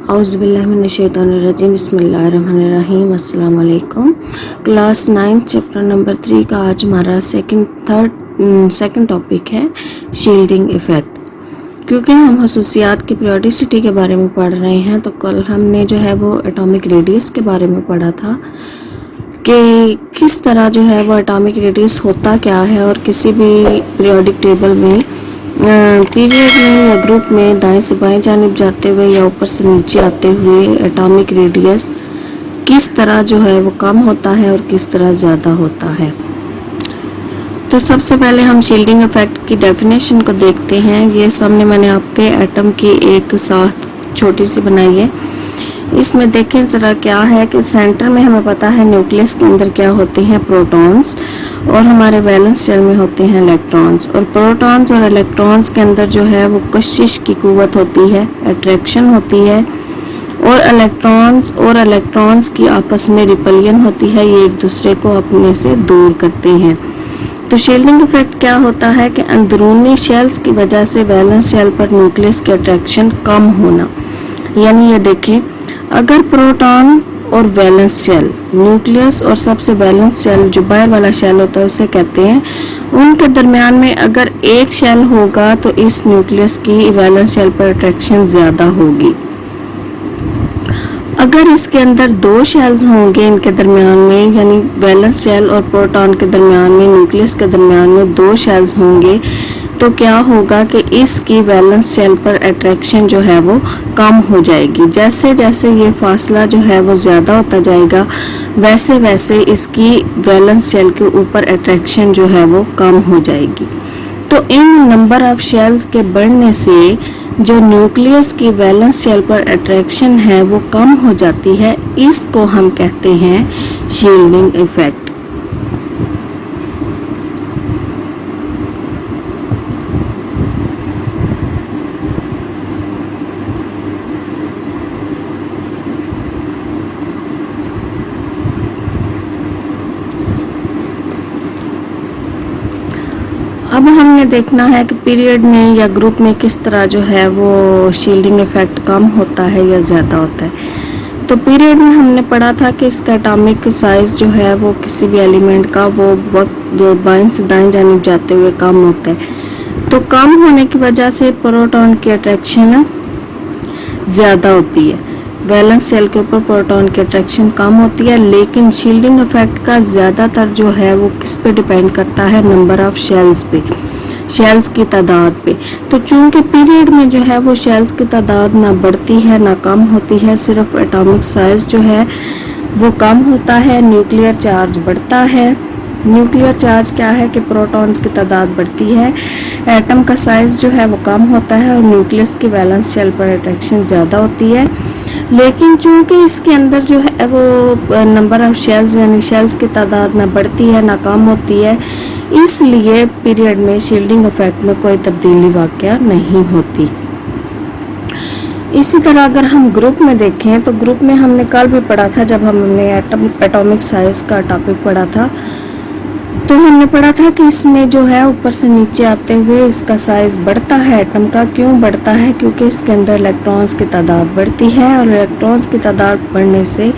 औज़ुबिल्लाहिमिनश्शैतानिर्रजीम बिस्मिल्लाहिर्रहमानिर्रहीम अस्सलाम वालेकुम। क्लास 9 चैप्टर नंबर 3 का आज हमारा सेकंड टॉपिक है शील्डिंग इफ़ेक्ट। क्योंकि हम खसूसियात की पीरियोडिसिटी के बारे में पढ़ रहे हैं, तो कल हमने जो है वो एटॉमिक रेडियस के बारे में पढ़ा था कि किस तरह जो है वो एटॉमिक रेडियस होता क्या है, और किसी भी पीरियोडिक टेबल में पीरियड में या ग्रुप में दाएं से बाएं जानिब जाते हुए या ऊपर से नीचे आते हुए एटॉमिक रेडियस किस तरह जो है वो कम होता है और किस तरह ज़्यादा होता है। तो सबसे पहले हम शील्डिंग इफेक्ट की डेफिनेशन को देखते हैं। ये सामने मैंने आपके एटम की एक साथ छोटी सी बनाई है। इसमें देखें ज़रा क्या है कि सेंटर में हमें पता है न्यूक्लियस के अंदर क्या होते हैं, प्रोटॉन्स, और हमारे वैलेंस शेल में होते हैं इलेक्ट्रॉन्स। और प्रोटॉन्स और इलेक्ट्रॉन्स के अंदर जो है वो कशिश की कुव्वत होती है, अट्रैक्शन होती है, और इलेक्ट्रॉन्स की आपस में रिपलियन होती है, ये एक दूसरे को अपने से दूर करते हैं। तो शील्डिंग इफेक्ट क्या होता है कि अंदरूनी शेल्स की वजह से वैलेंस शेल पर न्यूक्लियस की अट्रैक्शन कम होना। यानी ये देखें, अगर प्रोटॉन और वैलेंस शेल, न्यूक्लियस और सबसे वैलेंस शेल जो बाहर वाला शेल होता है उसे कहते हैं, उनके दरमियान में अगर एक शेल होगा तो इस न्यूक्लियस की वैलेंस शेल पर अट्रैक्शन ज़्यादा होगी। अगर इसके अंदर दो शेल्स होंगे इनके दरमियान में, यानी वैलेंस शेल और प्रोटॉन के दरमियान में, न्यूक्लियस के दरमियान में दो शेल्स होंगे, तो क्या होगा कि इसकी वैलेंस शेल पर अट्रैक्शन जो है वो कम हो जाएगी। जैसे जैसे ये फासला जो है वो ज़्यादा होता जाएगा, वैसे वैसे इसकी वैलेंस शेल के ऊपर अट्रैक्शन जो है वो कम हो जाएगी। तो इन नंबर ऑफ शेल्स के बढ़ने से जो न्यूक्लियस की वैलेंस शेल पर अट्रैक्शन है वो कम हो जाती है। इसको हम कहते हैं शील्डिंग इफेक्ट। अब हमने देखना है कि पीरियड में या ग्रुप में किस तरह जो है वो शील्डिंग इफेक्ट कम होता है या ज़्यादा होता है। तो पीरियड में हमने पढ़ा था कि इसका एटॉमिक साइज जो है वो किसी भी एलिमेंट का वो वक्त जो बाएं से दाएं जानिब जाते हुए कम होता है। तो कम होने की वजह से प्रोटॉन की अट्रैक्शन ज़्यादा होती है, वैलेंस शेल के ऊपर प्रोटॉन की अट्रैक्शन कम होती है। लेकिन शील्डिंग इफेक्ट का ज़्यादातर जो है वो किस पे डिपेंड करता है, नंबर ऑफ शेल्स पे, शेल्स की तादाद पे। तो चूंकि पीरियड में जो है वो शेल्स की तादाद ना बढ़ती है ना कम होती है, सिर्फ एटॉमिक साइज जो है वो कम होता है, न्यूक्लियर चार्ज बढ़ता है। न्यूक्लियर चार्ज क्या है कि प्रोटॉन्स की तादाद बढ़ती है, एटम का साइज जो है वो कम होता है, और न्यूक्लियस की वैलेंस शेल पर अट्रैक्शन ज़्यादा होती है। लेकिन चूंकि इसके अंदर जो है वो नंबर ऑफ शेल्स यानी शेल्स की तादाद ना बढ़ती है ना कम होती है, इसलिए पीरियड में शील्डिंग इफेक्ट में कोई तब्दीली वाक़या नहीं होती। इसी तरह अगर हम ग्रुप में देखें तो ग्रुप में हमने कल भी पढ़ा था, जब हमने एटॉमिक साइज का टॉपिक पढ़ा था, तो हमने पढ़ा था कि इसमें जो है ऊपर से नीचे आते हुए इसका साइज बढ़ता है एटम का। क्यों बढ़ता है? क्योंकि इसके अंदर इलेक्ट्रॉन्स की तादाद बढ़ती है, और इलेक्ट्रॉन्स की तादाद बढ़ने से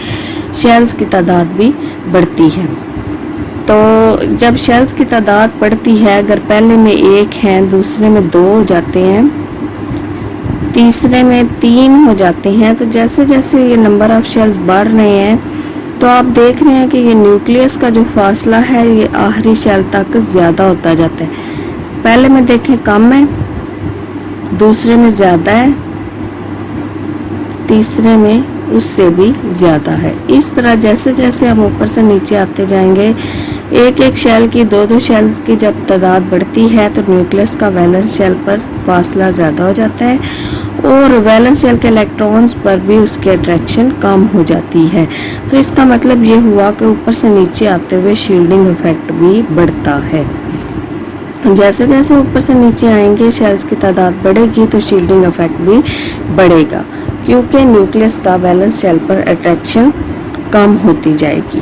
शेल्स की तादाद भी बढ़ती है। तो जब शेल्स की तादाद बढ़ती है, अगर पहले में एक हैं, दूसरे में दो हो जाते हैं, तीसरे में तीन हो जाते हैं, तो जैसे जैसे ये नंबर ऑफ शेल्स बढ़ रहे हैं तो आप देख रहे हैं कि ये न्यूक्लियस का जो फासला है ये आखिरी शेल तक ज़्यादा होता जाता है। पहले में देखें कम है, दूसरे में ज़्यादा है, तीसरे में उससे भी ज़्यादा है। इस तरह जैसे जैसे हम ऊपर से नीचे आते जाएंगे, एक एक शेल की दो शेल्स की जब तादाद बढ़ती है तो न्यूक्लियस का वैलेंस शेल पर फासला ज़्यादा हो जाता है, और वैलेंस शेल के इलेक्ट्रॉन्स पर भी उसकी अट्रैक्शन कम हो जाती है। तो इसका मतलब ये हुआ कि ऊपर से नीचे आते हुए शील्डिंग इफेक्ट भी बढ़ता है। जैसे जैसे ऊपर से नीचे आएंगे शेल्स की तादाद बढ़ेगी तो शील्डिंग इफेक्ट भी बढ़ेगा, क्योंकि न्यूक्लियस का वैलेंस शेल पर अट्रैक्शन कम होती जाएगी।